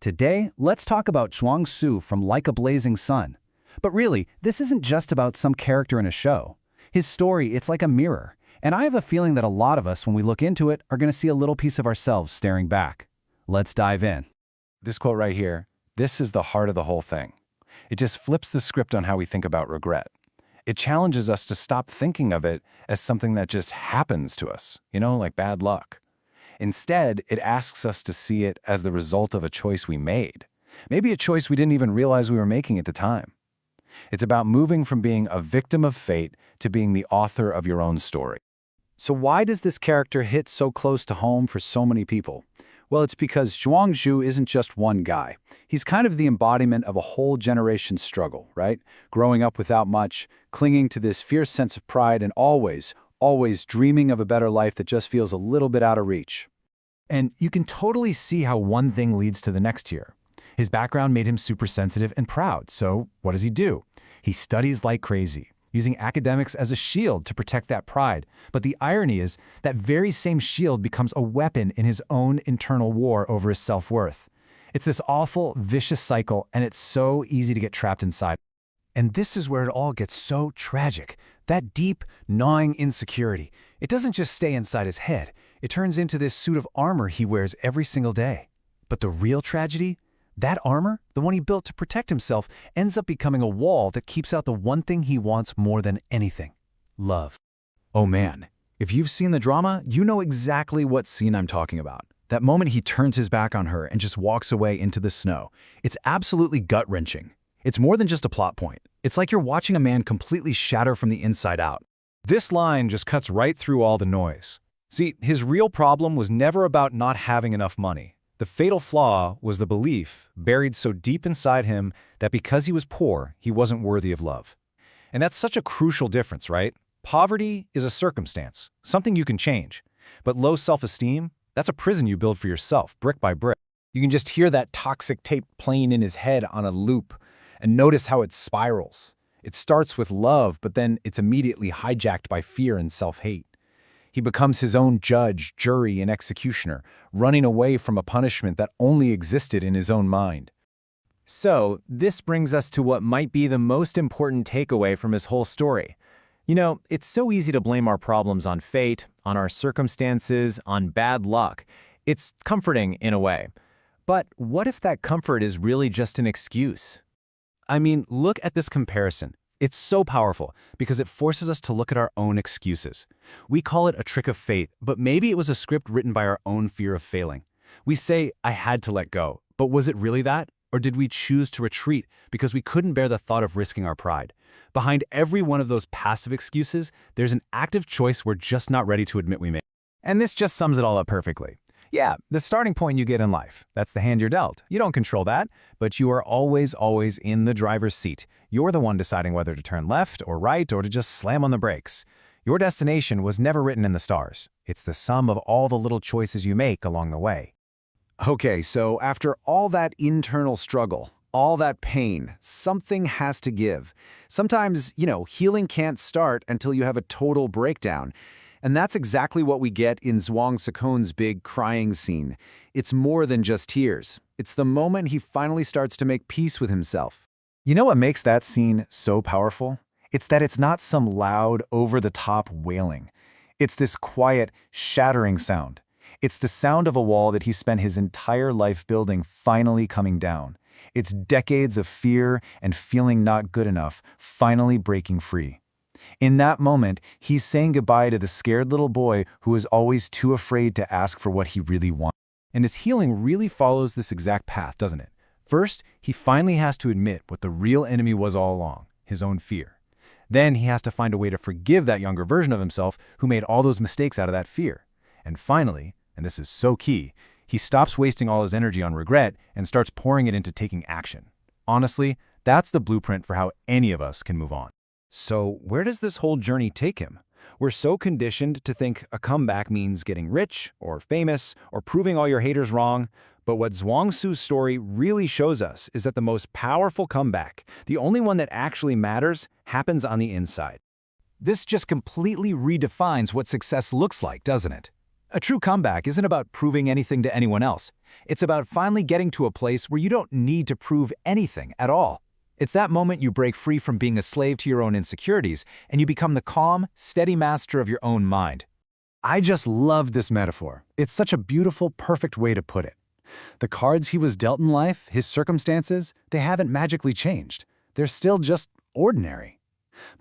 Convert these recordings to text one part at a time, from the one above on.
Today, let's talk about Zhuang from Like a Blazing Sun. But really, this isn't just about some character in a show. His story, it's like a mirror, and I have a feeling that a lot of us, when we look into it, are going to see a little piece of ourselves staring back. Let's dive in. This quote right here, this is the heart of the whole thing. It just flips the script on how we think about regret. It challenges us to stop thinking of it as something that just happens to us, like bad luck. Instead, it asks us to see it as the result of a choice we made. Maybe a choice we didn't even realize we were making at the time. It's about moving from being a victim of fate to being the author of your own story. So why does this character hit so close to home for so many people? Well, it's because Zhuang isn't just one guy. He's kind of the embodiment of a whole generation's struggle, right? Growing up without much, clinging to this fierce sense of pride, and always dreaming of a better life that just feels a little bit out of reach. And you can totally see how one thing leads to the next here. His background made him super sensitive and proud, so what does he do? He studies like crazy, using academics as a shield to protect that pride. But the irony is that very same shield becomes a weapon in his own internal war over his self-worth. It's this awful, vicious cycle, and it's so easy to get trapped inside. And this is where it all gets so tragic. That deep, gnawing insecurity. It doesn't just stay inside his head. It turns into this suit of armor he wears every single day. But the real tragedy? That armor, the one he built to protect himself, ends up becoming a wall that keeps out the one thing he wants more than anything: love. Oh man, if you've seen the drama, you know exactly what scene I'm talking about. That moment he turns his back on her and just walks away into the snow. It's absolutely gut-wrenching. It's more than just a plot point. It's like you're watching a man completely shatter from the inside out. This line just cuts right through all the noise. See, his real problem was never about not having enough money. The fatal flaw was the belief, buried so deep inside him, that because he was poor, he wasn't worthy of love. And that's such a crucial difference, right? Poverty is a circumstance, something you can change. But low self-esteem, that's a prison you build for yourself, brick by brick. You can just hear that toxic tape playing in his head on a loop, and notice how it spirals. It starts with love, but then it's immediately hijacked by fear and self-hate. He becomes his own judge, jury, and executioner, running away from a punishment that only existed in his own mind. So, this brings us to what might be the most important takeaway from his whole story. It's so easy to blame our problems on fate, on our circumstances, on bad luck. It's comforting in a way. But what if that comfort is really just an excuse? I mean, look at this comparison. It's so powerful because it forces us to look at our own excuses. We call it a trick of fate, but maybe it was a script written by our own fear of failing. We say, I had to let go, but was it really that? Or did we choose to retreat because we couldn't bear the thought of risking our pride? Behind every one of those passive excuses, there's an active choice we're just not ready to admit we made. And this just sums it all up perfectly. Yeah, the starting point you get in life. That's the hand you're dealt. You don't control that, but you are always in the driver's seat. You're the one deciding whether to turn left or right or to just slam on the brakes. Your destination was never written in the stars. It's the sum of all the little choices you make along the way. Okay, so after all that internal struggle, all that pain, something has to give. Sometimes, healing can't start until you have a total breakdown. And that's exactly what we get in Zhuang's big crying scene. It's more than just tears. It's the moment he finally starts to make peace with himself. You know what makes that scene so powerful? It's that it's not some loud, over-the-top wailing. It's this quiet, shattering sound. It's the sound of a wall that he spent his entire life building finally coming down. It's decades of fear and feeling not good enough finally breaking free. In that moment, he's saying goodbye to the scared little boy who was always too afraid to ask for what he really wanted. And his healing really follows this exact path, doesn't it? First, he finally has to admit what the real enemy was all along, his own fear. Then he has to find a way to forgive that younger version of himself who made all those mistakes out of that fear. And finally, and this is so key, he stops wasting all his energy on regret and starts pouring it into taking action. Honestly, that's the blueprint for how any of us can move on. So where does this whole journey take him? We're so conditioned to think a comeback means getting rich or famous or proving all your haters wrong. But what Zhuang's story really shows us is that the most powerful comeback, the only one that actually matters, happens on the inside. This just completely redefines what success looks like, doesn't it? A true comeback isn't about proving anything to anyone else. It's about finally getting to a place where you don't need to prove anything at all. It's that moment you break free from being a slave to your own insecurities and you become the calm, steady master of your own mind. I just love this metaphor. It's such a beautiful, perfect way to put it. The cards he was dealt in life, his circumstances, they haven't magically changed. They're still just ordinary.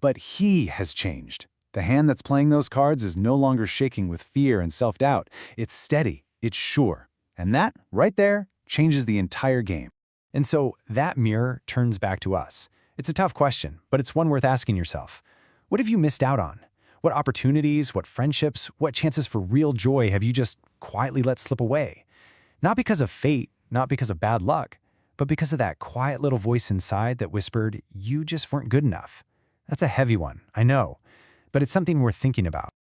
But he has changed. The hand that's playing those cards is no longer shaking with fear and self-doubt. It's steady, it's sure. And that, right there, changes the entire game. And so that mirror turns back to us. It's a tough question, but it's one worth asking yourself. What have you missed out on? What opportunities, what friendships, what chances for real joy have you just quietly let slip away? Not because of fate, not because of bad luck, but because of that quiet little voice inside that whispered, you just weren't good enough. That's a heavy one, I know, but it's something worth thinking about.